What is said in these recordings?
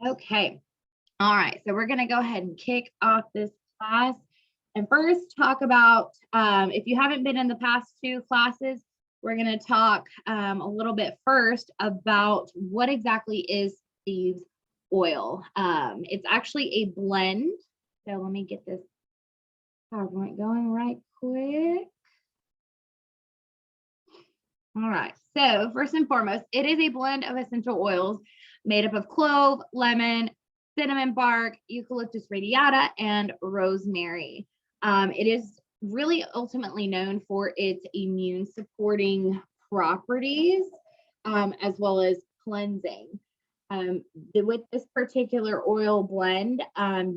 Okay. All right. So we're going to go ahead and kick off this class and first talk about, if you haven't been in the past two classes, we're going to talk a little bit first about what exactly is Thieves oil. It's actually a blend. So let me get this PowerPoint going right quick. All right. So first and foremost, it is a blend of essential oils made up of clove, lemon, cinnamon bark, eucalyptus radiata, and rosemary. It is really ultimately known for its immune supporting properties, as well as cleansing. With this particular oil blend,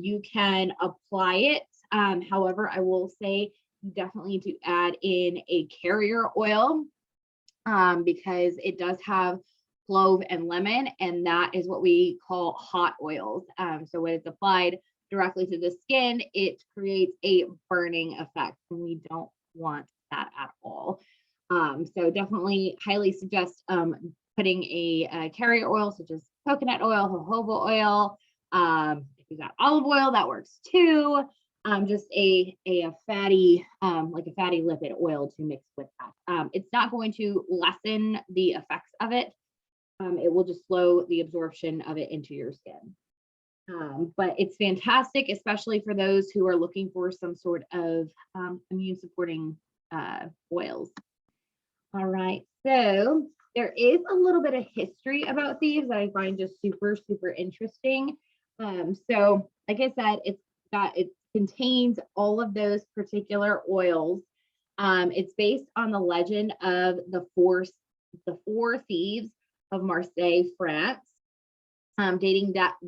you can apply it. However, I will say you definitely need to add in a carrier oil because it does have clove and lemon, and that is what we call hot oils. So when it's applied directly to the skin, it creates a burning effect, and we don't want that at all. So definitely highly suggest putting a carrier oil such as coconut oil, jojoba oil. If you got olive oil, that works too. Just a fatty, like a fatty lipid oil to mix with that. It's not going to lessen the effects of it. It will just slow the absorption of it into your skin. But it's fantastic, especially for those who are looking for some sort of immune supporting oils. All right, so there is a little bit of history about Thieves that I find just super, super interesting. So like I said, it contains all of those particular oils. It's based on the legend of the four thieves of Marseille, France, dating back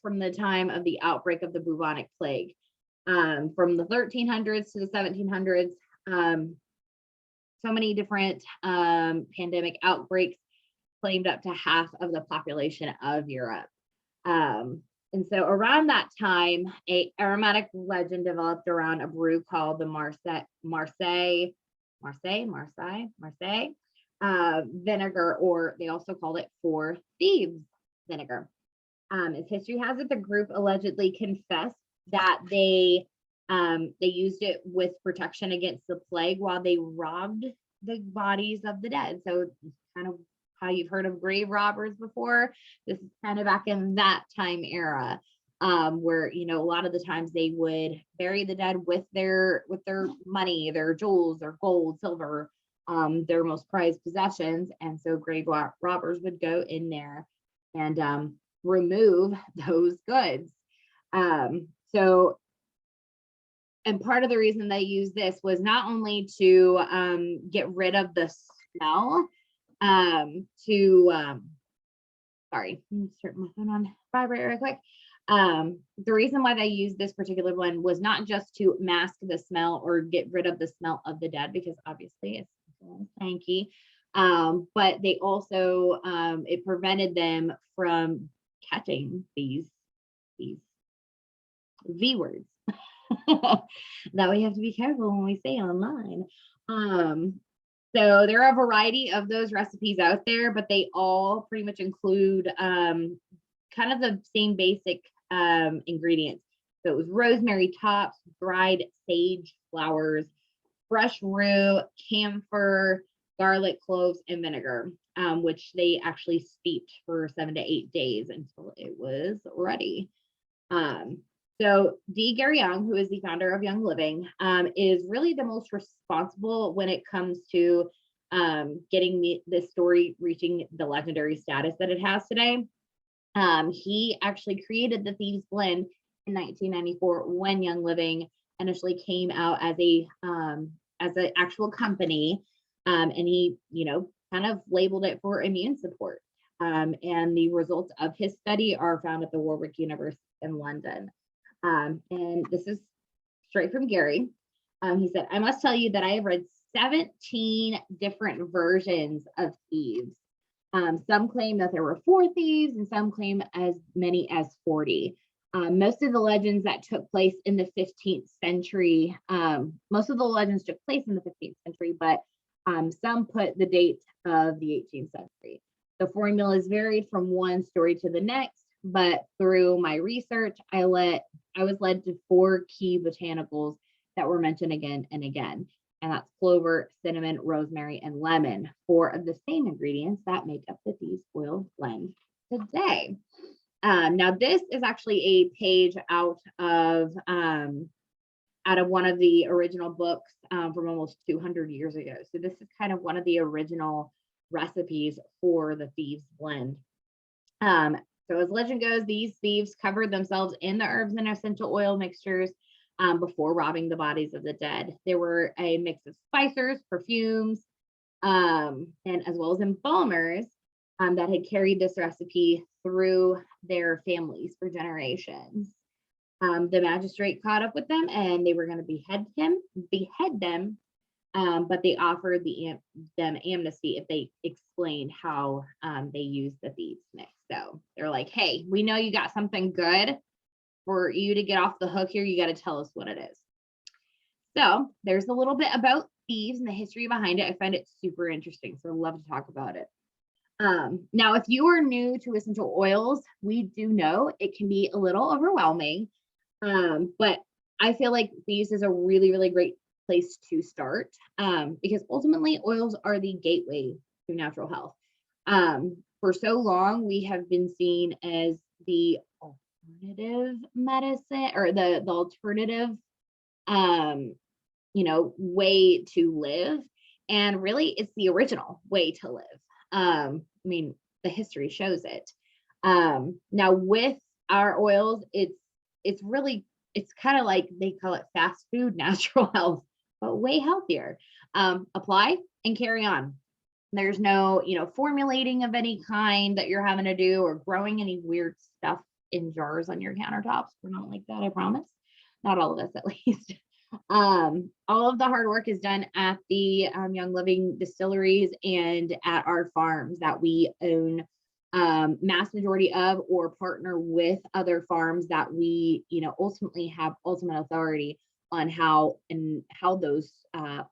from the time of the outbreak of the bubonic plague. From the 1300s to the 1700s, so many different pandemic outbreaks claimed up to half of the population of Europe. And so around that time, a aromatic legend developed around a brew called the Marseille vinegar, or they also called it Four Thieves vinegar. As history has it, the group allegedly confessed that they used it with protection against the plague while they robbed the bodies of the dead. So kind of how you've heard of grave robbers before. This is kind of back in that time era, where, you know, a lot of the times they would bury the dead with their money, their jewels, their gold, silver, their most prized possessions. And so grave robbers would go in there and remove those goods. So, and part of the reason they used this was not only to get rid of the smell, sorry, let me turn my phone on vibrate real quick. The reason why they used this particular blend was not just to mask the smell or get rid of the smell of the dead, because obviously it's stanky, but they also it prevented them from catching these V words that we have to be careful when we say online. So there are a variety of those recipes out there, but they all pretty much include kind of the same basic ingredients. So it was rosemary tops, dried sage flowers, fresh rue, camphor, garlic cloves, and vinegar, which they actually steeped for 7 to 8 days until it was ready. So Dee Gary Young, who is the founder of Young Living, is really the most responsible when it comes to getting this story reaching the legendary status that it has today. He actually created the Thieves blend in 1994 when Young Living initially came out as an actual company, and he, you know, kind of labeled it for immune support. And the results of his study are found at the Warwick University in London. And this is straight from Gary. He said, "I must tell you that I have read 17 different versions of Thieves. Some claim that there were 4 thieves, and some claim as many as 40. Most of the legends that took place in the 15th century, most of the legends took place in the 15th century, but some put the date of the 18th century. The formula is varied from one story to the next, but through my research, I was led to 4 key botanicals that were mentioned again and again. And that's clover, cinnamon, rosemary, and lemon, 4 of the same ingredients that make up the Thieves oil blend today. Now this is actually a page out of one of the original books from almost 200 years ago. So this is kind of one of the original recipes for the Thieves blend. So as legend goes, these thieves covered themselves in the herbs and essential oil mixtures before robbing the bodies of the dead. There were a mix of spicers, perfumes, and as well as embalmers that had carried this recipe through their families for generations. The magistrate caught up with them and they were going to behead them, but they offered them amnesty if they explained how they used the thieves mix. So they're like, hey, we know you got something good. For you to get off the hook here, you got to tell us what it is. So there's a little bit about thieves and the history behind it. I find it super interesting, so I'd love to talk about it. Now, if you are new to essential oils, we do know it can be a little overwhelming, but I feel like thieves is a really, really great place to start because ultimately oils are the gateway to natural health. For so long, we have been seen as the alternative medicine or the alternative way to live, and really it's the original way to live. I mean, the history shows it. Now with our oils, it's kind of like they call it fast food natural health, but way healthier. Apply and carry on. There's no formulating of any kind that you're having to do or growing any weird stuff in jars on your countertops. We're not like that, I promise. Not all of us, at least. All of the hard work is done at the Young Living distilleries and at our farms that we own mass majority of, or partner with other farms that we ultimately have ultimate authority on how those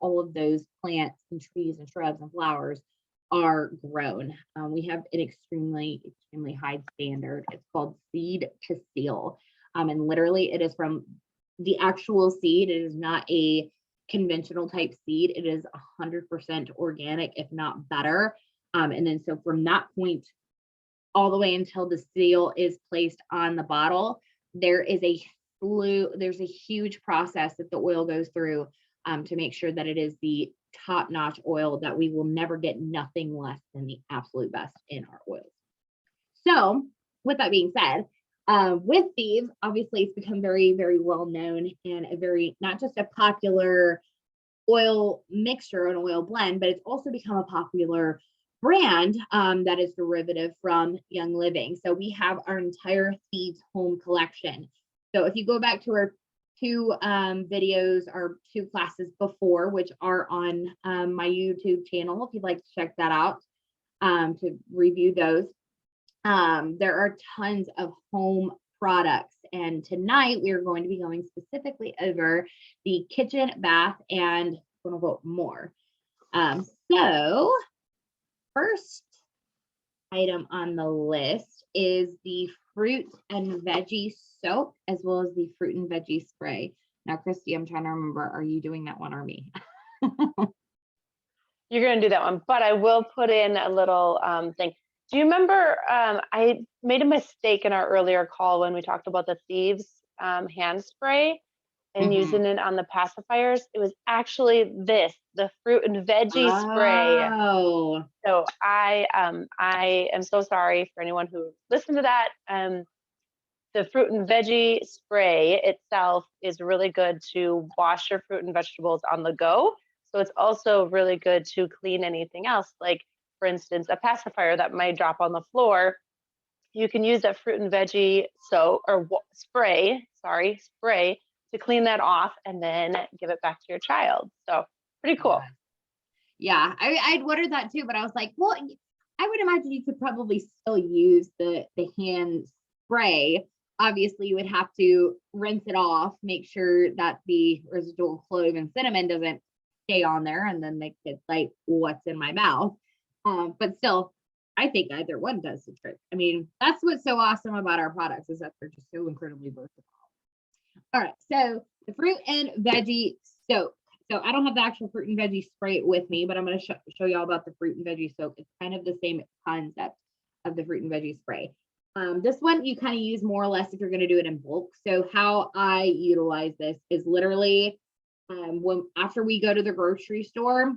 all of those plants and trees and shrubs and flowers are grown. We have an extremely high standard. It's called seed to seal, and literally it is from the actual seed. It is not a conventional type seed. It is 100% organic, if not better. And then so from that point all the way until the seal is placed on the bottle, there's a huge process that the oil goes through to make sure that it is the top-notch oil, that we will never get nothing less than the absolute best in our oils. So with that being said, with Thieves, obviously it's become very, very well known and a very, not just a popular oil mixture and oil blend, but it's also become a popular brand that is derivative from Young Living. So we have our entire Thieves home collection. So if you go back to our 2 videos or 2 classes before, which are on my YouTube channel, if you'd like to check that out to review those, there are tons of home products. And tonight we are going to be going specifically over the kitchen, bath, and quote unquote more. So first item on the list is the fruit and veggie soap, as well as the fruit and veggie spray. Now, Christy, I'm trying to remember, are you doing that one or me? You're going to do that one, but I will put in a little thing. Do you remember I made a mistake in our earlier call when we talked about the Thieves hand spray and using it on the pacifiers? It was actually the fruit and veggie spray. Oh. So I am so sorry for anyone who listened to that. The fruit and veggie spray itself is really good to wash your fruit and vegetables on the go. So it's also really good to clean anything else, like for instance, a pacifier that might drop on the floor. You can use that fruit and veggie soap or spray to clean that off and then give it back to your child. So pretty cool. Yeah, I'd ordered that too, but I was like, well, I would imagine you could probably still use the hand spray. Obviously, you would have to rinse it off, make sure that the residual clove and cinnamon doesn't stay on there, and then make it like what's in my mouth. But still, I think either one does the trick. I mean, that's what's so awesome about our products is that they're just so incredibly versatile. All right, so the fruit and veggie soak. So I don't have the actual fruit and veggie spray with me, but I'm going to show y'all about the fruit and veggie soak. It's kind of the same concept of the fruit and veggie spray. This one you kind of use more or less if you're going to do it in bulk. So how I utilize this is literally after we go to the grocery store.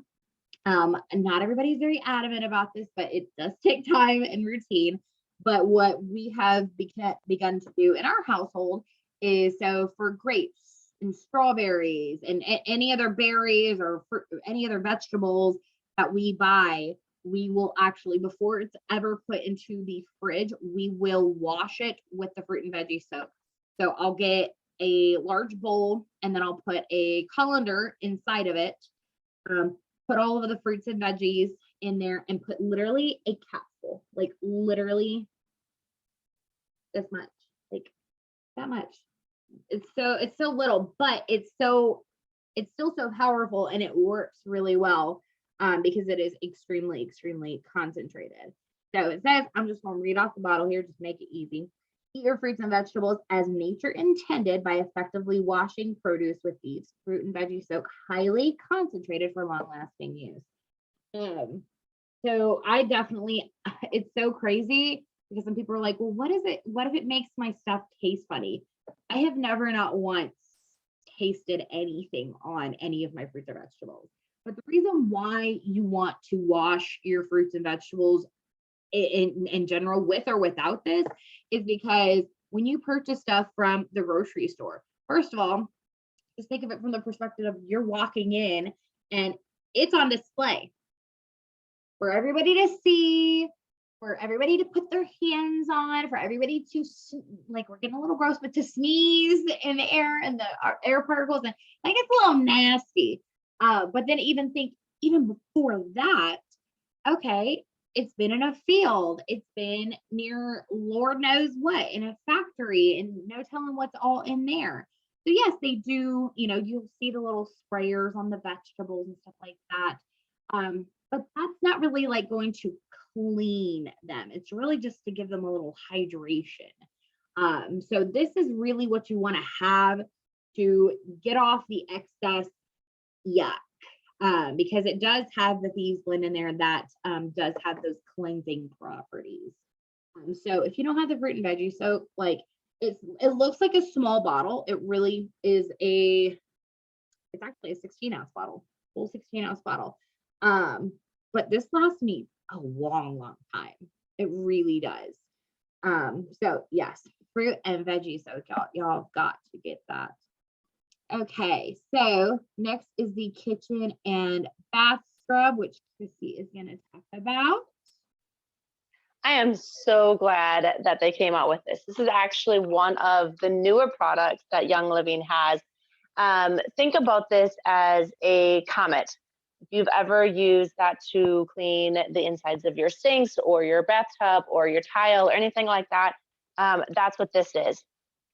Not everybody's very adamant about this, but it does take time and routine. But what we have begun to do in our household is, so for grapes and strawberries and any other berries or any other vegetables that we buy, we will actually, before it's ever put into the fridge, we will wash it with the fruit and veggie soak. So I'll get a large bowl and then I'll put a colander inside of it, put all of the fruits and veggies in there and put literally a capsule, like literally this much, like that much. It's so little, but it's still so powerful and it works really well because it is extremely concentrated. So it says, I'm just going to read off the bottle here, just make it easy. Eat your fruits and vegetables as nature intended by effectively washing produce with Thieves fruit and veggie soak, highly concentrated for long-lasting use. So I definitely, it's so crazy because some people are like, well, what is it? What if it makes my stuff taste funny? I have never, not once, tasted anything on any of my fruits or vegetables. But the reason why you want to wash your fruits and vegetables in general, with or without this, is because when you purchase stuff from the grocery store, first of all, just think of it from the perspective of you're walking in and it's on display for everybody to see, for everybody to put their hands on, for everybody to, like, we're getting a little gross, but to sneeze in the air and the air particles, and like it's a little nasty. But then even before that, okay, it's been in a field, it's been near Lord knows what, in a factory, and no telling what's all in there. So yes, they do, you'll see the little sprayers on the vegetables and stuff like that. But that's not really like going to clean them. It's really just to give them a little hydration. So this is really what you want to have to get off the excess yuck. Because it does have the Thieves blend in there that does have those cleansing properties. So if you don't have the fruit and veggie soak, like it looks like a small bottle. It really is it's actually a 16-ounce bottle, full 16-ounce bottle. But this lasts me a long time. It really does. So yes, fruit and veggie soak, y'all got to get that. Okay, so next is the kitchen and bath scrub, which Chrissy is going to talk about. I am so glad that they came out with this. This is actually one of the newer products that Young Living has. Think about this as a Comet. If you've ever used that to clean the insides of your sinks or your bathtub or your tile or anything like that, that's what this is.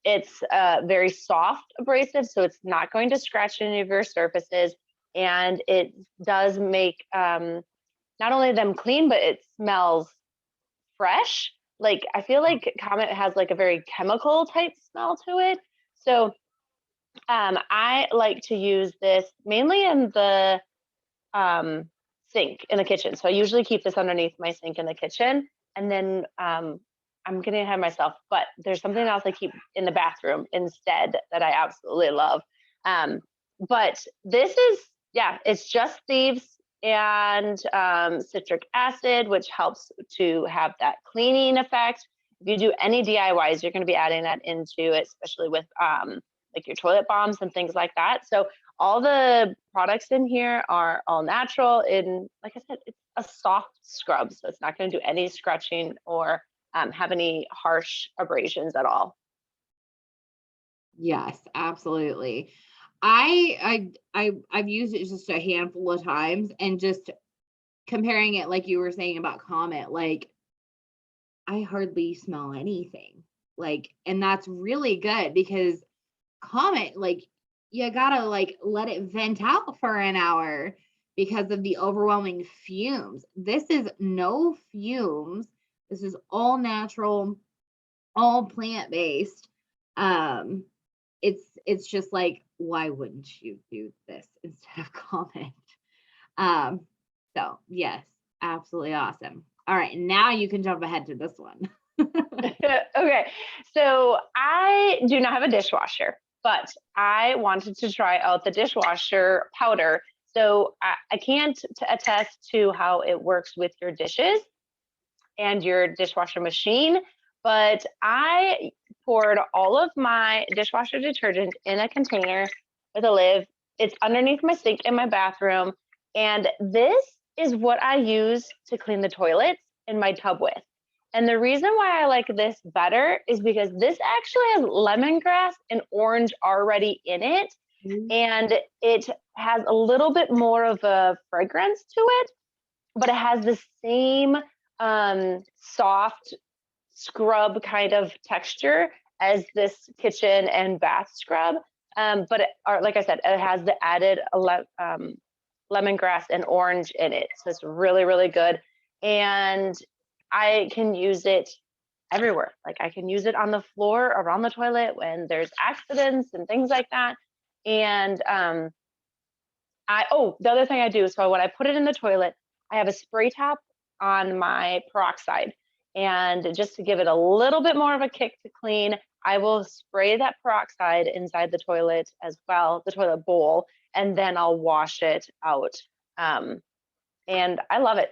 It's very soft abrasive, so it's not going to scratch any of your surfaces. And it does make not only them clean, but it smells fresh. Like, I feel like Comet has like a very chemical type smell to it. So I like to use this mainly in the sink in the kitchen. So I usually keep this underneath my sink in the kitchen. And then I'm getting ahead of myself, but there's something else I keep in the bathroom instead that I absolutely love. But this is, it's just Thieves and citric acid, which helps to have that cleaning effect. If you do any DIYs, you're going to be adding that into it, especially with like your toilet bombs and things like that. So all the products in here are all natural. And like I said, it's a soft scrub, so it's not going to do any scratching or have any harsh abrasions at all. Yes, absolutely. I've used it just a handful of times, and just comparing it, like you were saying about Comet, like I hardly smell anything. Like, and that's really good because Comet, like, you gotta like let it vent out for an hour. because of the overwhelming fumes. This is no fumes. This is all natural, all plant-based. Um, it's just like, why wouldn't you do this instead of comment? Um, so yes, absolutely awesome. All right, now you can jump ahead to this one. Okay, so I do not have a dishwasher, but I wanted to try out the dishwasher powder. So I can't attest to how it works with your dishes and your dishwasher machine, but I poured all of my dishwasher detergent in a container with a lid. It's underneath my sink in my bathroom, and this is what I use to clean the toilets in my tub with. And the reason why I like this better is because this actually has lemongrass and orange already in it, and it has a little bit more of a fragrance to it, but it has the same soft scrub kind of texture as this kitchen and bath scrub. But like I said, it has the added lemongrass and orange in it. So it's really, really good. And I can use it everywhere. Like I can use it on the floor around the toilet when there's accidents and things like that. And the other thing I do, so when I put it in the toilet, I have a spray top on my peroxide. And just to give it a little bit more of a kick to clean, I will spray that peroxide inside the toilet as well, the toilet bowl, and then I'll wash it out. And I love it.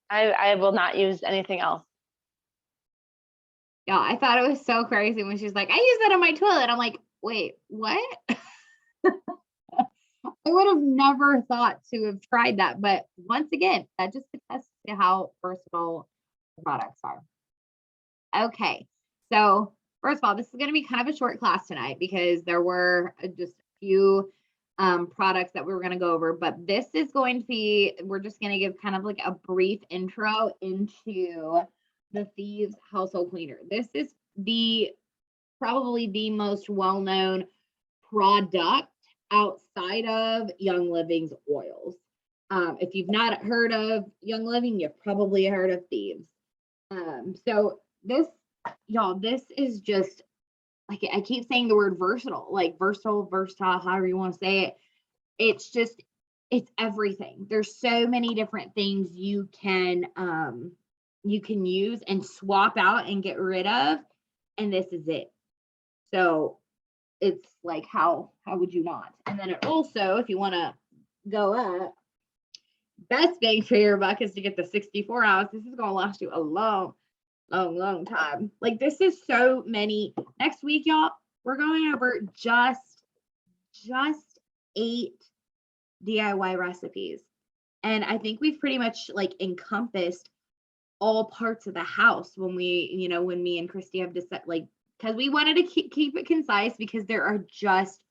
I will not use anything else. Yeah, I thought it was so crazy when she's like, I use that on my toilet. I'm like, wait, what? I would have never thought to have tried that. But once again, that just attests to how versatile the products are. Okay. So, first of all, this is going to be kind of a short class tonight because there were just a few products that we were going to go over. But this is going to be, we're just going to give kind of like a brief intro into the Thieves household cleaner. This is probably the most well-known product outside of Young Living's oils. If you've not heard of Young Living, you've probably heard of Thieves. So this, y'all, this is just like, I keep saying the word versatile, like versatile, however you want to say it. It's just, it's everything. There's so many different things you can use and swap out and get rid of, and this is it. So it's like, how would you not? And then it also, if you want to go up, best bang for your buck is to get the 64 ounce. This is going to last you a long time. Like, this is so many. Next week, y'all, we're going over just 8 DIY recipes. And I think we've pretty much like encompassed all parts of the house when me and Christy have decided, like, because we wanted to keep it concise because there are just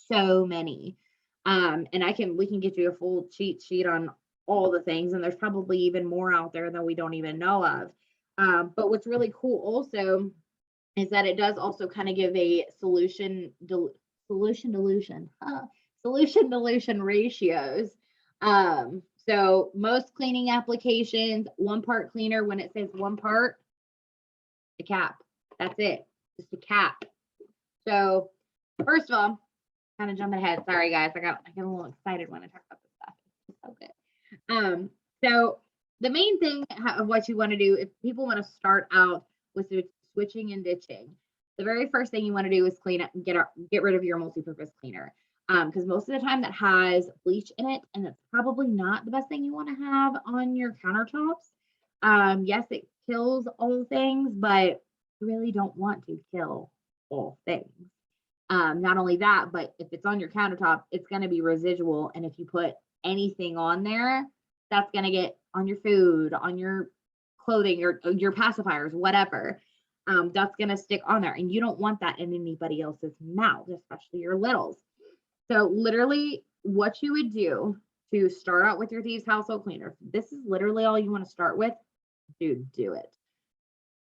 so many. And we can get you a full cheat sheet on all the things, and there's probably even more out there that we don't even know of. But what's really cool also is that it does also kind of give a solution dilution ratios. So most cleaning applications, 1 part cleaner. When it says 1 part, the cap. That's it. Just a cap. So first of all, kind of jumping ahead. Sorry guys, I get a little excited when I talk about this stuff. It's so good. So the main thing of what you want to do, if people want to start out with switching and ditching, the very first thing you want to do is clean up and get rid of your multi-purpose cleaner. Because most of the time that has bleach in it, and it's probably not the best thing you want to have on your countertops. Yes, it kills all things, but you really don't want to kill all things. Not only that, but if it's on your countertop, it's going to be residual. And if you put anything on there, that's going to get on your food, on your clothing, your pacifiers, whatever. That's going to stick on there. And you don't want that in anybody else's mouth, especially your littles. So literally what you would do to start out with your Thieves household cleaner, this is literally all you want to start with, dude, do it.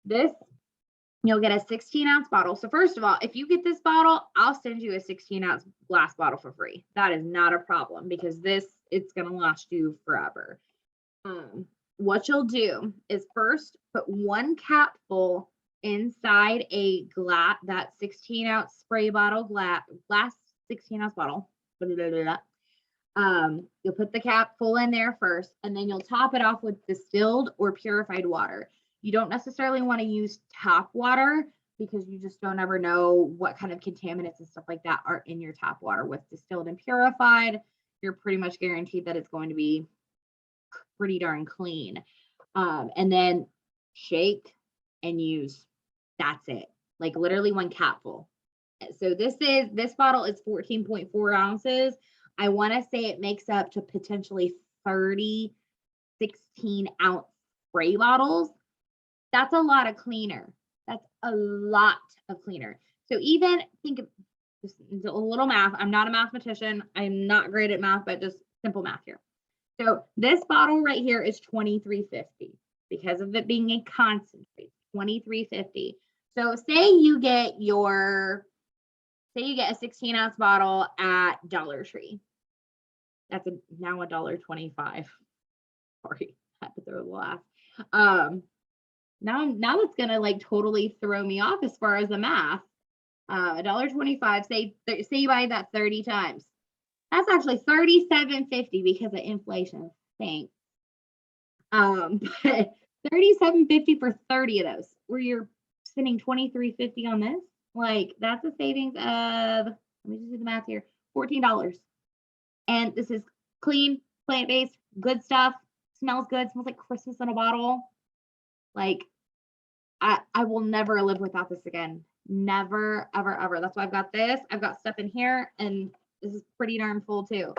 This You'll get a 16-ounce bottle. So first of all, if you get this bottle, I'll send you a 16-ounce glass bottle for free. That is not a problem because it's going to last you forever. What you'll do is first put 1 capful inside a that 16-ounce spray bottle, glass 16-ounce bottle. You'll put the cap full in there first, and then you'll top it off with distilled or purified water. You don't necessarily want to use tap water because you just don't ever know what kind of contaminants and stuff like that are in your tap water. With distilled and purified, you're pretty much guaranteed that it's going to be pretty darn clean. And then shake and use. That's it. Like literally 1 capful. So this bottle is 14.4 ounces. I want to say it makes up to potentially 30 16-ounce spray bottles. That's a lot of cleaner. That's a lot of cleaner. So even think of just a little math. I'm not a mathematician. I'm not great at math, but just simple math here. So this bottle right here is $23.50 because of it being a concentrate. $23.50. So say you get a 16-ounce bottle at Dollar Tree. That's now $1.25. Sorry, I had to throw the laugh. Now it's gonna like totally throw me off as far as the math. $1.25. Say you buy that 30 times. That's actually $37.50 because of inflation. Thanks. But $37.50 for 30 of those, where you're spending $23.50 on this. Like that's a savings of, let me just do the math here, $14. And this is clean, plant-based, good stuff. Smells good. Smells like Christmas in a bottle. Like I will never live without this again. Never, ever, ever. That's why I've got this. I've got stuff in here, and this is pretty darn full too.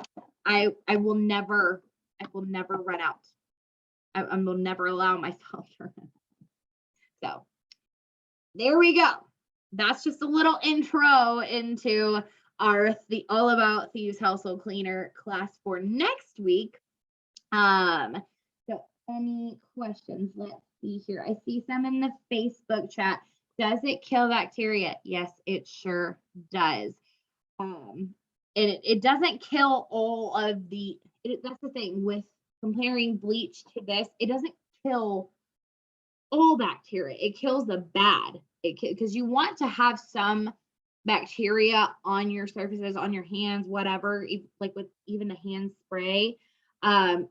I will never run out. I will never allow myself to run out. So there we go. That's just a little intro into the All About Thieves household cleaner class for next week. So any questions? Let's see here. I see some in the Facebook chat. Does it kill bacteria? Yes, it sure does. It doesn't kill all of that's the thing with comparing bleach to this. It doesn't kill all bacteria. It kills the bad. Because you want to have some bacteria on your surfaces, on your hands, whatever, like with even the hand spray.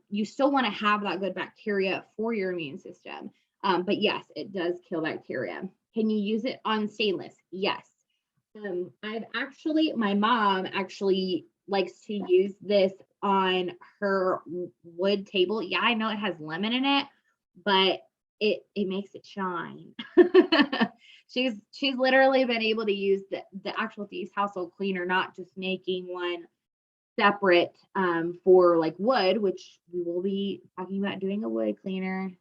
You still want to have that good bacteria for your immune system. But yes, it does kill bacteria. Can you use it on stainless? Yes. My mom actually likes to use this on her wood table. Yeah, I know it has lemon in it, but it makes it shine. She's literally been able to use the actual Thieves household cleaner, not just making one separate for like wood, which we will be talking about doing a wood cleaner.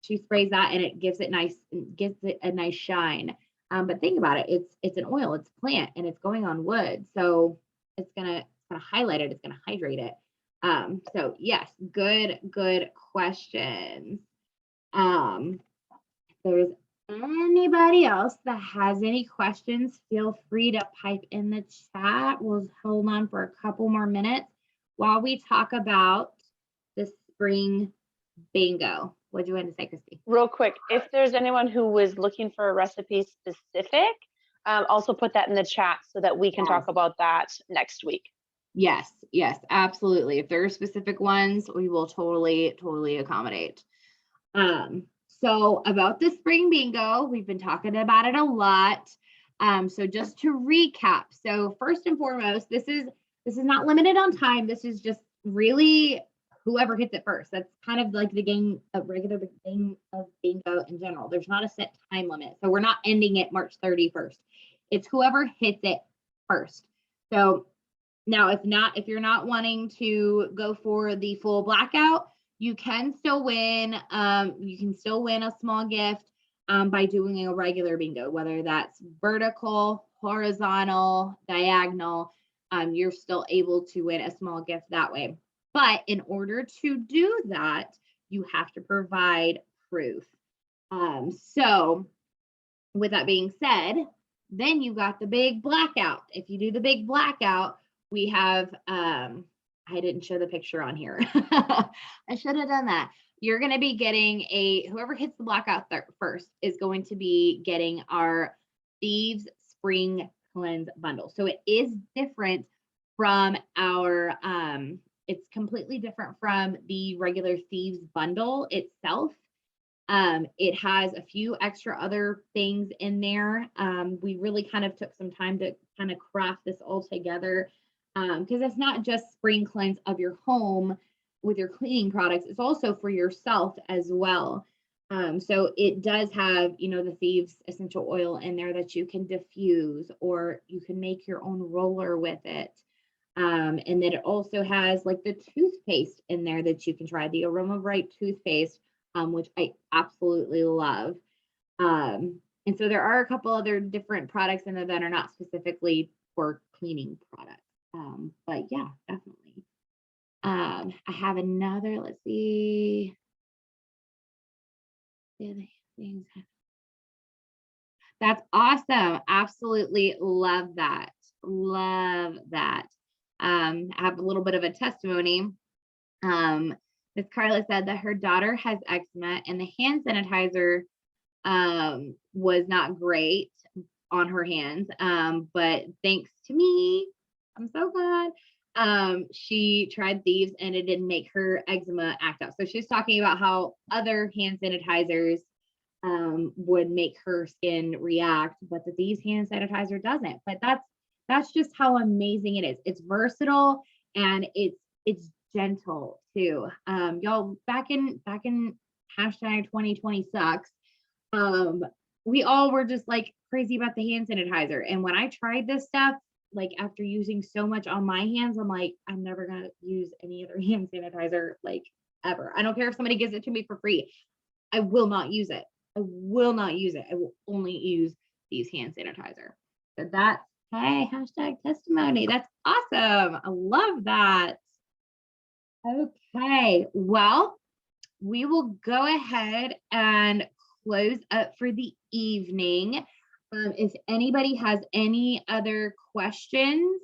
She sprays that and it gives it a nice shine. But think about it, it's an oil, it's a plant, and it's going on wood, so it's gonna highlight it, it's gonna hydrate it. So yes, good questions. If there's anybody else that has any questions, feel free to pipe in the chat. We'll hold on for a couple more minutes while we talk about the spring bingo. What do you want to say, Christy? Real quick, if there's anyone who was looking for a recipe specific, also put that in the chat so that we can talk about that next week. Yes, absolutely. If there are specific ones, we will totally accommodate. So about the spring bingo, we've been talking about it a lot. So just to recap, so first and foremost, this is not limited on time. This is just really whoever hits it first. That's kind of like the game of regular game of bingo in general. There's not a set time limit. So we're not ending it March 31st. It's whoever hits it first. So now if you're not wanting to go for the full blackout, you can still win. You can still win a small gift by doing a regular bingo, whether that's vertical, horizontal, diagonal. You're still able to win a small gift that way. But in order to do that, you have to provide proof. So with that being said, then you got the big blackout. If you do the big blackout, we have, I didn't show the picture on here. I should have done that. You're going to be getting whoever hits the blackout first is going to be getting our Thieves Spring Cleanse bundle. So it is different from our, it's completely different from the regular Thieves bundle itself. It has a few extra other things in there. We really kind of took some time to kind of craft this all together, because it's not just spring cleanse of your home with your cleaning products, it's also for yourself as well. So it does have, the Thieves essential oil in there that you can diffuse, or you can make your own roller with it. And then it also has like the toothpaste in there that you can try, the Aroma Bright toothpaste, which I absolutely love. And so there are a couple other different products in there that are not specifically for cleaning products. But yeah, definitely. I have another, let's see. The other things. That's awesome. Absolutely love that. Love that. I have a little bit of a testimony. Miss Carla said that her daughter has eczema and the hand sanitizer was not great on her hands. But thanks to me, I'm so glad. She tried Thieves and it didn't make her eczema act up. So she's talking about how other hand sanitizers would make her skin react, but the Thieves hand sanitizer doesn't. But that's just how amazing it is. It's versatile and it's gentle too. Y'all, back in hashtag 2020 sucks. We all were just like crazy about the hand sanitizer. And when I tried this stuff, like after using so much on my hands, I'm like, I'm never gonna use any other hand sanitizer like ever. I don't care if somebody gives it to me for free. I will not use it. I will not use it. I will only use these hand sanitizer. So that's, hey, hashtag testimony. That's awesome. I love that. Okay, well, we will go ahead and close up for the evening. If anybody has any other questions,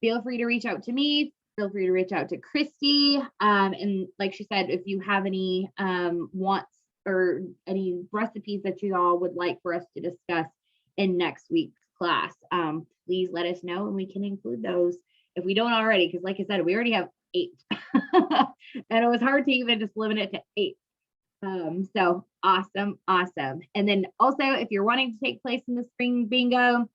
feel free to reach out to me. Feel free to reach out to Christy. And like she said, if you have any wants or any recipes that you all would like for us to discuss in next week's class, please let us know and we can include those if we don't already, because like I said, we already have 8. And it was hard to even just limit it to 8. So awesome. And then also, if you're wanting to take place in the spring bingo,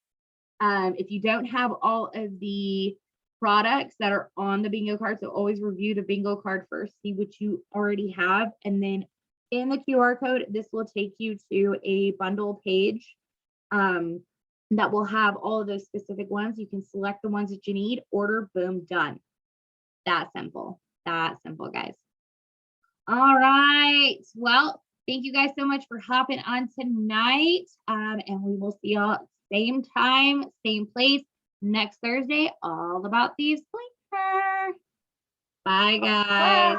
if you don't have all of the products that are on the bingo card, so always review the bingo card first, see what you already have, and then in the QR code, this will take you to a bundle page that will have all of those specific ones. You can select the ones that you need, order, boom, done. That simple, guys. All right. Well, thank you guys so much for hopping on tonight. And we will see y'all same time, same place next Thursday, all about Thieves Blinker. Bye, guys.